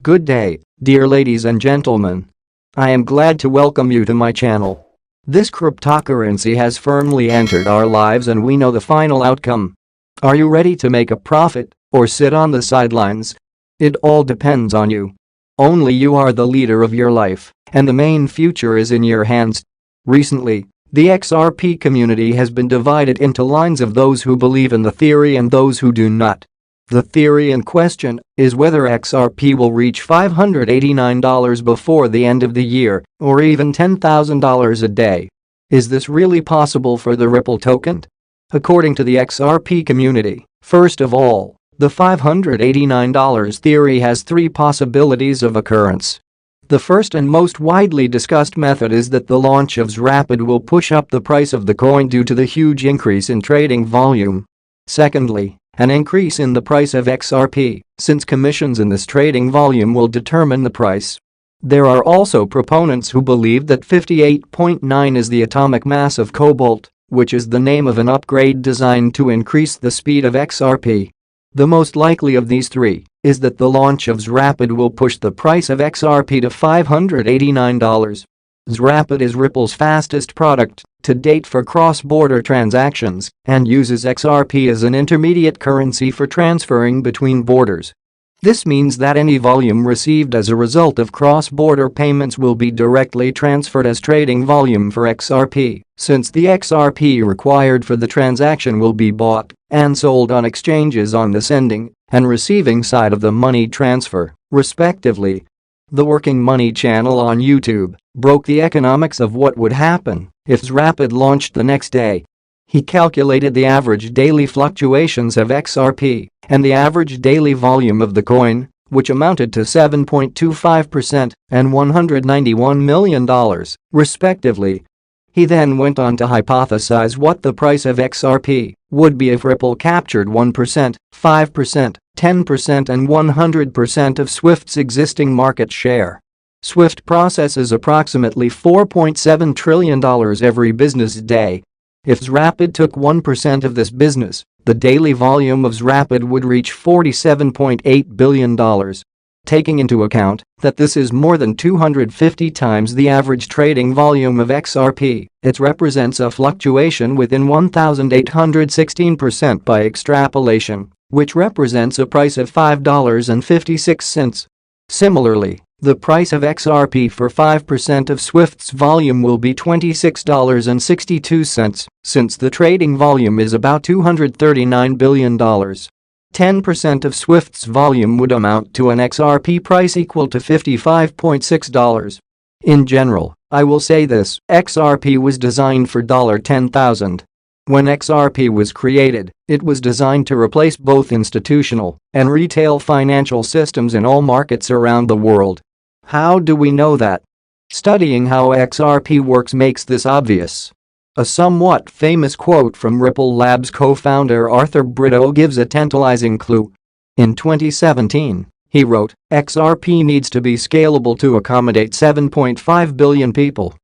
Good day, dear ladies and gentlemen. I am glad to welcome you to my channel. This cryptocurrency has firmly entered our lives and we know the final outcome. Are you ready to make a profit or sit on the sidelines? It all depends on you. Only you are the leader of your life, and the main future is in your hands. Recently, the XRP community has been divided into lines of those who believe in the theory and those who do not. The theory in question is whether XRP will reach $589 before the end of the year or even $10,000 a day. Is this really possible for the Ripple token? According to the XRP community, first of all, the $589 theory has three possibilities of occurrence. The first and most widely discussed method is that the launch of XRP will push up the price of the coin due to the huge increase in trading volume. Secondly, an increase in the price of XRP, since commissions in this trading volume will determine the price. There are also proponents who believe that 58.9 is the atomic mass of cobalt, which is the name of an upgrade designed to increase the speed of XRP. The most likely of these three is that the launch of XRP will push the price of XRP to $589. XRP is Ripple's fastest product to date for cross-border transactions and uses XRP as an intermediate currency for transferring between borders. This means that any volume received as a result of cross-border payments will be directly transferred as trading volume for XRP, since the XRP required for the transaction will be bought and sold on exchanges on the sending and receiving side of the money transfer, respectively. The Working Money channel on YouTube broke the economics of what would happen if XRP launched the next day. He calculated the average daily fluctuations of XRP and the average daily volume of the coin, which amounted to 7.25% and $191 million, respectively. He then went on to hypothesize what the price of XRP would be if Ripple captured 1%, 5%, 10% and 100% of Swift's existing market share. Swift processes approximately $4.7 trillion every business day. If XRP took 1% of this business, the daily volume of XRP would reach $47.8 billion. Taking into account that this is more than 250 times the average trading volume of XRP, it represents a fluctuation within 1,816% by extrapolation, which represents a price of $5.56. Similarly, the price of XRP for 5% of Swift's volume will be $26.62, since the trading volume is about $239 billion. 10% of Swift's volume would amount to an XRP price equal to $55.6. In general, I will say this, XRP was designed for $10,000. When XRP was created, it was designed to replace both institutional and retail financial systems in all markets around the world. How do we know that? Studying how XRP works makes this obvious. A somewhat famous quote from Ripple Labs co-founder Arthur Brito gives a tantalizing clue. In 2017, he wrote, XRP needs to be scalable to accommodate 7.5 billion people.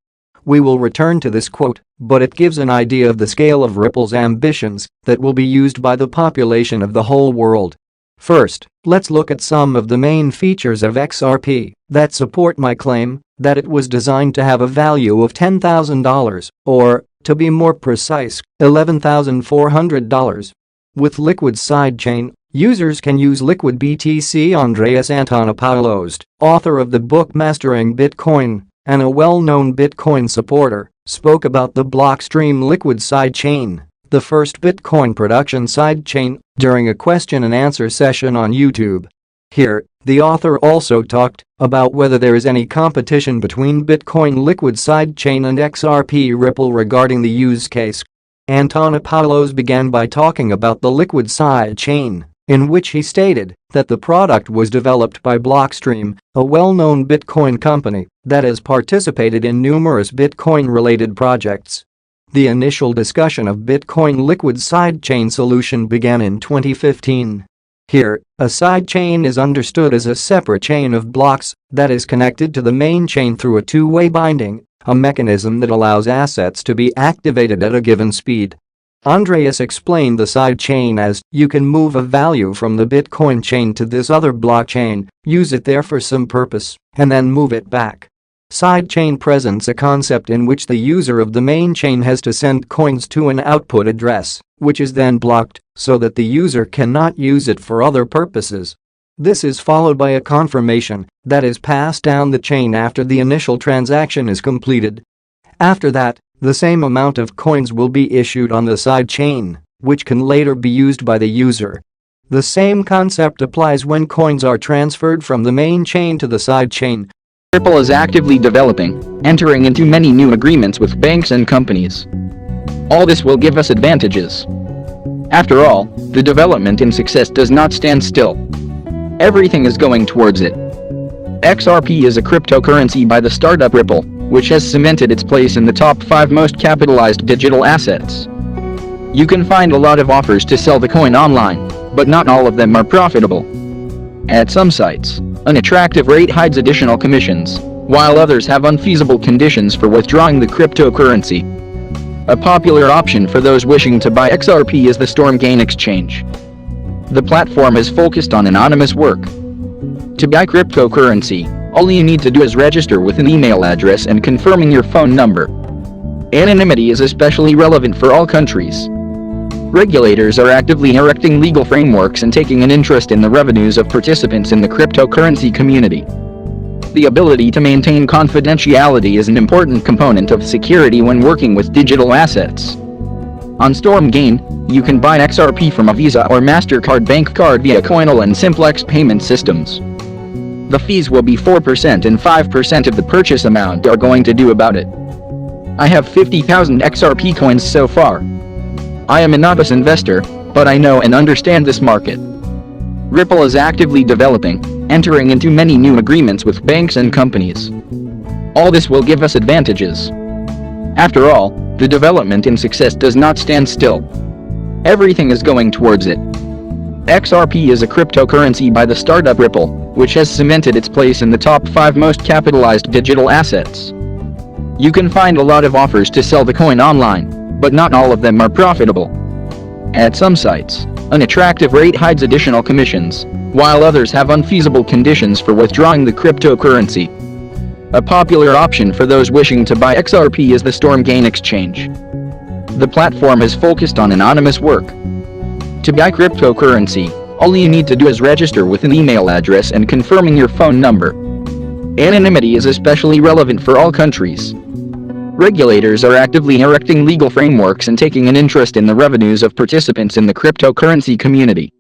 We will return to this quote, but it gives an idea of the scale of Ripple's ambitions that will be used by the population of the whole world. First, let's look at some of the main features of XRP that support my claim that it was designed to have a value of $10,000, or, to be more precise, $11,400. With Liquid sidechain, users can use Liquid BTC. Andreas Antonopoulos, author of the book Mastering Bitcoin and a well-known Bitcoin supporter, spoke about the Blockstream Liquid sidechain, the first Bitcoin production sidechain, during a question-and-answer session on YouTube. Here, the author also talked about whether there is any competition between Bitcoin Liquid sidechain and XRP Ripple regarding the use case. Antonopoulos began by talking about the Liquid sidechain, in which he stated that the product was developed by Blockstream, a well-known Bitcoin company that has participated in numerous Bitcoin-related projects. The initial discussion of Bitcoin Liquid sidechain solution began in 2015. Here, a sidechain is understood as a separate chain of blocks that is connected to the main chain through a two-way binding, a mechanism that allows assets to be activated at a given speed. Andreas explained the sidechain as, you can move a value from the Bitcoin chain to this other blockchain, use it there for some purpose, and then move it back. Sidechain presents a concept in which the user of the main chain has to send coins to an output address, which is then blocked, so that the user cannot use it for other purposes. This is followed by a confirmation that is passed down the chain after the initial transaction is completed. After that, the same amount of coins will be issued on the side chain, which can later be used by the user. The same concept applies when coins are transferred from the main chain to the side chain. Ripple is actively developing, entering into many new agreements with banks and companies. All this will give us advantages. After all, the development in success does not stand still. Everything is going towards it. XRP is a cryptocurrency by the startup Ripple, which has cemented its place in the top 5 most capitalized digital assets. You can find a lot of offers to sell the coin online, but not all of them are profitable. At some sites, an attractive rate hides additional commissions, while others have unfeasible conditions for withdrawing the cryptocurrency. A popular option for those wishing to buy XRP is the StormGain exchange. The platform is focused on anonymous work. To buy cryptocurrency, all you need to do is register with an email address and confirming your phone number. Anonymity is especially relevant for all countries. Regulators are actively erecting legal frameworks and taking an interest in the revenues of participants in the cryptocurrency community. The ability to maintain confidentiality is an important component of security when working with digital assets. On StormGain, you can buy XRP from a Visa or MasterCard bank card via Coinal and Simplex payment systems. The fees will be 4% and 5% of the purchase amount are going to do about it. I have 50,000 XRP coins so far. I am a novice investor, but I know and understand this market. Ripple is actively developing, entering into many new agreements with banks and companies. All this will give us advantages. After all, the development in success does not stand still. Everything is going towards it. XRP is a cryptocurrency by the startup Ripple, which has cemented its place in the top 5 most capitalized digital assets. You can find a lot of offers to sell the coin online, but not all of them are profitable. At some sites, an attractive rate hides additional commissions, while others have unfeasible conditions for withdrawing the cryptocurrency. A popular option for those wishing to buy XRP is the StormGain exchange. The platform is focused on anonymous work. To buy cryptocurrency, all you need to do is register with an email address and confirming your phone number. Anonymity is especially relevant for all countries. Regulators are actively erecting legal frameworks and taking an interest in the revenues of participants in the cryptocurrency community.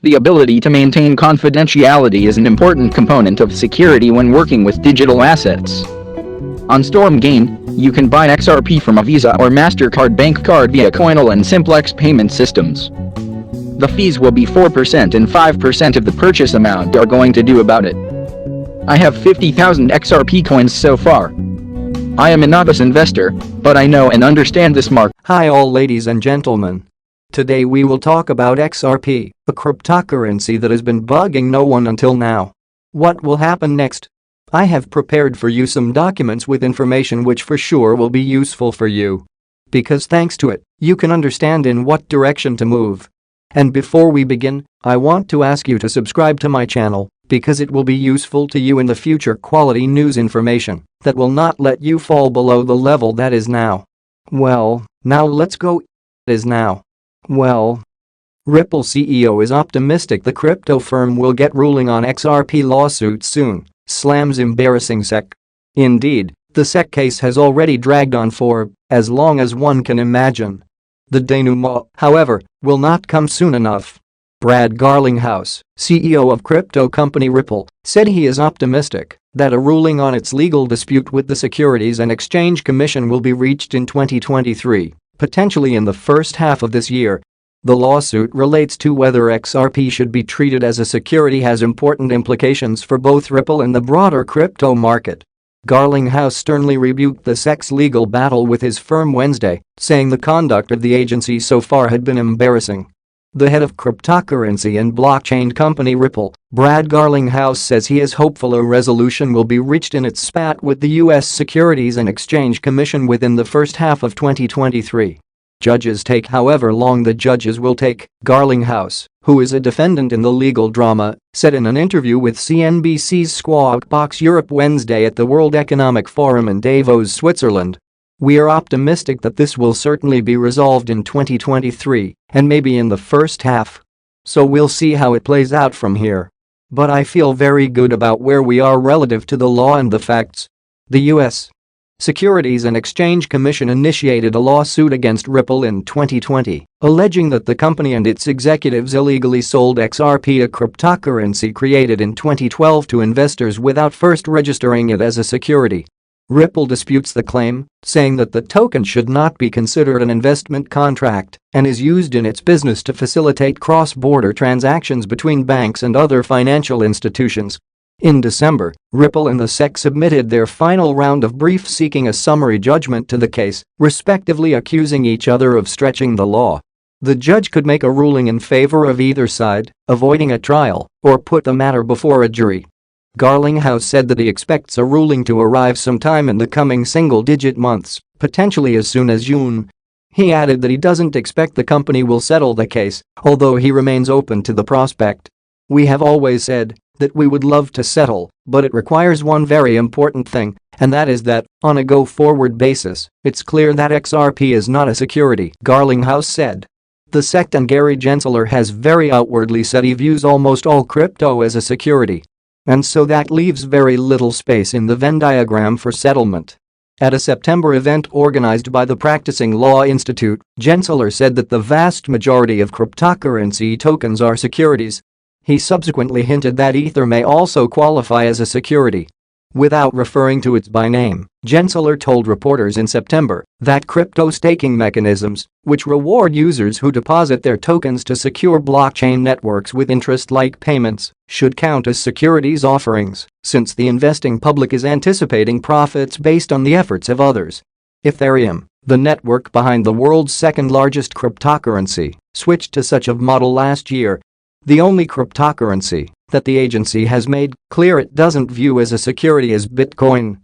The ability to maintain confidentiality is an important component of security when working with digital assets. On StormGain, you can buy XRP from a Visa or MasterCard bank card via Coinal and Simplex payment systems. The fees will be 4% and 5% of the purchase amount are going to do about it. I have 50,000 XRP coins so far. I am a novice investor, but I know and understand this market. Hi all ladies and gentlemen. Today we will talk about XRP, a cryptocurrency that has been bugging no one until now. What will happen next? I have prepared for you some documents with information which for sure will be useful for you. Because thanks to it, you can understand in what direction to move. And before we begin, I want to ask you to subscribe to my channel, because it will be useful to you in the future quality news information that will not let you fall below the level that is now. Well, now let's go. Is now. Well, Ripple CEO is optimistic the crypto firm will get ruling on XRP lawsuit soon, slams embarrassing SEC. Indeed, the SEC case has already dragged on for as long as one can imagine. The denouement, however, will not come soon enough. Brad Garlinghouse, CEO of crypto company Ripple, said he is optimistic that a ruling on its legal dispute with the Securities and Exchange Commission will be reached in 2023, potentially in the first half of this year. The lawsuit relates to whether XRP should be treated as a security, has important implications for both Ripple and the broader crypto market. Garlinghouse sternly rebuked the SEC's legal battle with his firm Wednesday, saying the conduct of the agency so far had been embarrassing. The head of cryptocurrency and blockchain company Ripple, Brad Garlinghouse, says he is hopeful a resolution will be reached in its spat with the U.S. Securities and Exchange Commission within the first half of 2023. Judges take however long the judges will take, Garlinghouse, who is a defendant in the legal drama, said in an interview with CNBC's Squawk Box Europe Wednesday at the World Economic Forum in Davos, Switzerland. "We are optimistic that this will certainly be resolved in 2023 and maybe in the first half. So we'll see how it plays out from here. But I feel very good about where we are relative to the law and the facts." The U.S. Securities and Exchange Commission initiated a lawsuit against Ripple in 2020, alleging that the company and its executives illegally sold XRP, a cryptocurrency created in 2012, to investors without first registering it as a security. Ripple disputes the claim, saying that the token should not be considered an investment contract and is used in its business to facilitate cross-border transactions between banks and other financial institutions. In December, Ripple and the SEC submitted their final round of briefs seeking a summary judgment to the case, respectively accusing each other of stretching the law. The judge could make a ruling in favor of either side, avoiding a trial, or put the matter before a jury. Garlinghouse said that he expects a ruling to arrive sometime in the coming single-digit months, potentially as soon as June. He added that he doesn't expect the company will settle the case, although he remains open to the prospect. "We have always said that we would love to settle, but it requires one very important thing, and that is that, on a go-forward basis, it's clear that XRP is not a security," Garlinghouse said. The SEC and Gary Gensler has very outwardly said he views almost all crypto as a security. And so that leaves very little space in the Venn diagram for settlement. At a September event organized by the Practicing Law Institute, Gensler said that the vast majority of cryptocurrency tokens are securities. He subsequently hinted that Ether may also qualify as a security. Without referring to it by name, Gensler told reporters in September that crypto staking mechanisms, which reward users who deposit their tokens to secure blockchain networks with interest-like payments, should count as securities offerings, since the investing public is anticipating profits based on the efforts of others. Ethereum, the network behind the world's second-largest cryptocurrency, switched to such a model last year. The only cryptocurrency that the agency has made clear it doesn't view as a security is Bitcoin.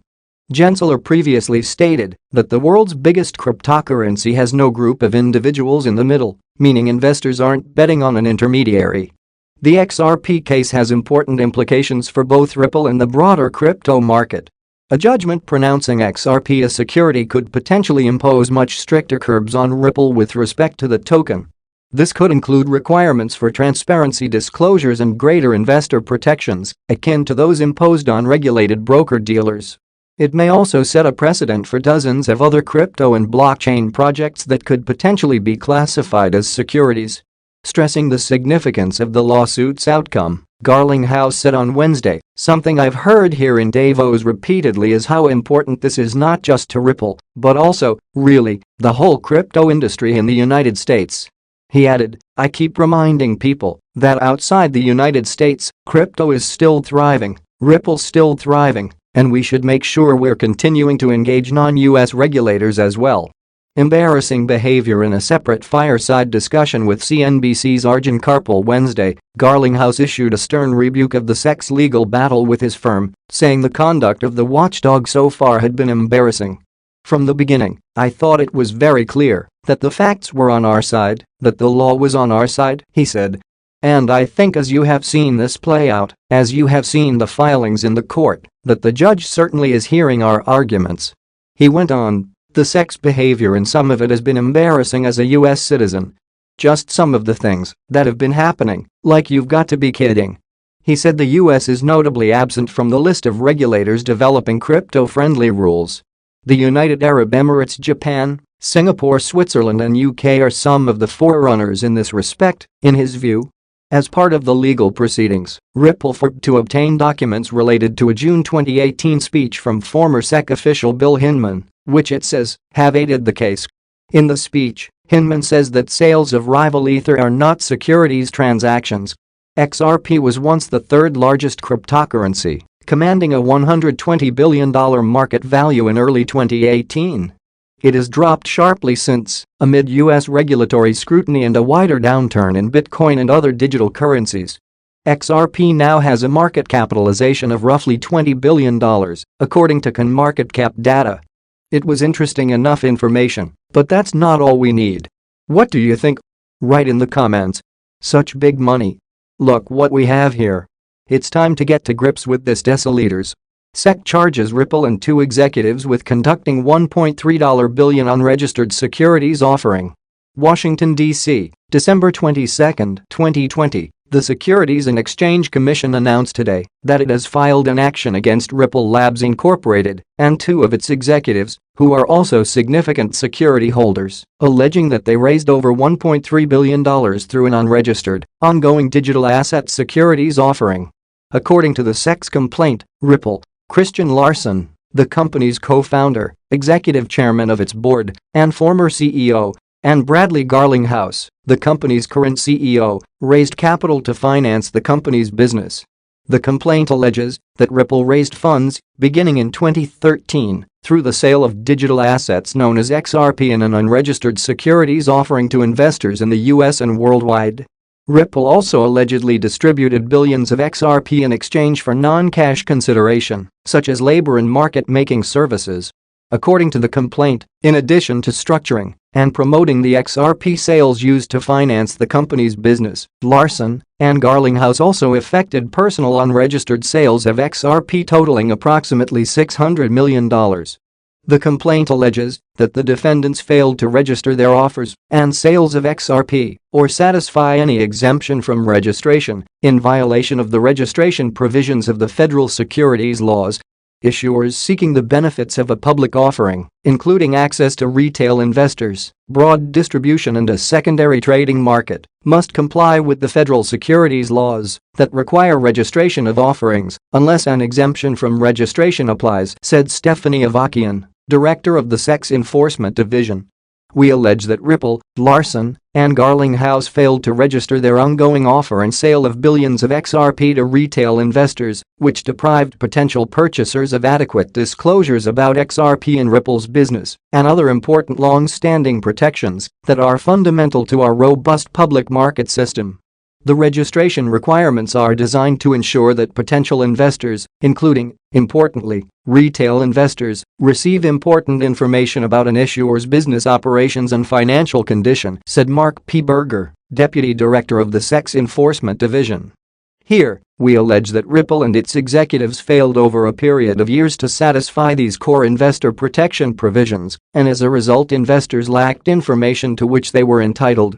Gensler previously stated that the world's biggest cryptocurrency has no group of individuals in the middle, meaning investors aren't betting on an intermediary. The XRP case has important implications for both Ripple and the broader crypto market. A judgment pronouncing XRP a security could potentially impose much stricter curbs on Ripple with respect to the token. This could include requirements for transparency disclosures and greater investor protections, akin to those imposed on regulated broker-dealers. It may also set a precedent for dozens of other crypto and blockchain projects that could potentially be classified as securities. Stressing the significance of the lawsuit's outcome, Garlinghouse said on Wednesday, "Something I've heard here in Davos repeatedly is how important this is not just to Ripple, but also, really, the whole crypto industry in the United States." He added, "I keep reminding people that outside the United States, crypto is still thriving, Ripple's still thriving, and we should make sure we're continuing to engage non-US regulators as well." Embarrassing behavior. In a separate fireside discussion with CNBC's Arjun Karpal Wednesday, Garlinghouse issued a stern rebuke of the SEC's legal battle with his firm, saying the conduct of the watchdog so far had been embarrassing. "From the beginning, I thought it was very clear that the facts were on our side, that the law was on our side," he said. "And I think as you have seen this play out, as you have seen the filings in the court, that the judge certainly is hearing our arguments." He went on, "The SEC's behavior and some of it has been embarrassing as a US citizen. Just some of the things that have been happening, like you've got to be kidding." He said the US is notably absent from the list of regulators developing crypto-friendly rules. The United Arab Emirates, Japan, Singapore, Switzerland and UK are some of the forerunners in this respect, in his view. As part of the legal proceedings, Ripple filed to obtain documents related to a June 2018 speech from former SEC official Bill Hinman, which it says have aided the case. In the speech, Hinman says that sales of rival Ether are not securities transactions. XRP was once the third largest cryptocurrency, commanding a $120 billion market value in early 2018. It has dropped sharply since, amid US regulatory scrutiny and a wider downturn in Bitcoin and other digital currencies. XRP now has a market capitalization of roughly $20 billion, according to CoinMarketCap data. It was interesting enough information, but that's not all we need, What do you think? Write in the comments. Such big money. Look what we have here. It's time to get to grips with this, deciliters. SEC charges Ripple and two executives with conducting $1.3 billion unregistered securities offering. Washington, D.C., December 22, 2020. The Securities and Exchange Commission announced today that it has filed an action against Ripple Labs Incorporated and two of its executives, who are also significant security holders, alleging that they raised over $1.3 billion through an unregistered, ongoing digital asset securities offering. According to the SEC's complaint, Ripple, Christian Larson, the company's co-founder, executive chairman of its board, and former CEO, and Bradley Garlinghouse, the company's current CEO, raised capital to finance the company's business. The complaint alleges that Ripple raised funds, beginning in 2013, through the sale of digital assets known as XRP in an unregistered securities offering to investors in the US and worldwide. Ripple also allegedly distributed billions of XRP in exchange for non-cash consideration, such as labor and market-making services. According to the complaint, in addition to structuring and promoting the XRP sales used to finance the company's business, Larson and Garlinghouse also effected personal unregistered sales of XRP totaling approximately $600 million. The complaint alleges that the defendants failed to register their offers and sales of XRP or satisfy any exemption from registration, in violation of the registration provisions of the federal securities laws. Issuers seeking the benefits of a public offering, including access to retail investors, broad distribution and a secondary trading market, must comply with the federal securities laws that require registration of offerings unless an exemption from registration applies, said Stephanie Avakian, director of the SEC's Enforcement Division. We allege that Ripple, Larson, and Garlinghouse failed to register their ongoing offer and sale of billions of XRP to retail investors, which deprived potential purchasers of adequate disclosures about XRP and Ripple's business and other important long-standing protections that are fundamental to our robust public market system. The registration requirements are designed to ensure that potential investors, including, importantly, retail investors, receive important information about an issuer's business operations and financial condition, said Mark P. Berger, deputy director of the SEC's Enforcement Division. Here, we allege that Ripple and its executives failed over a period of years to satisfy these core investor protection provisions, and as a result investors lacked information to which they were entitled.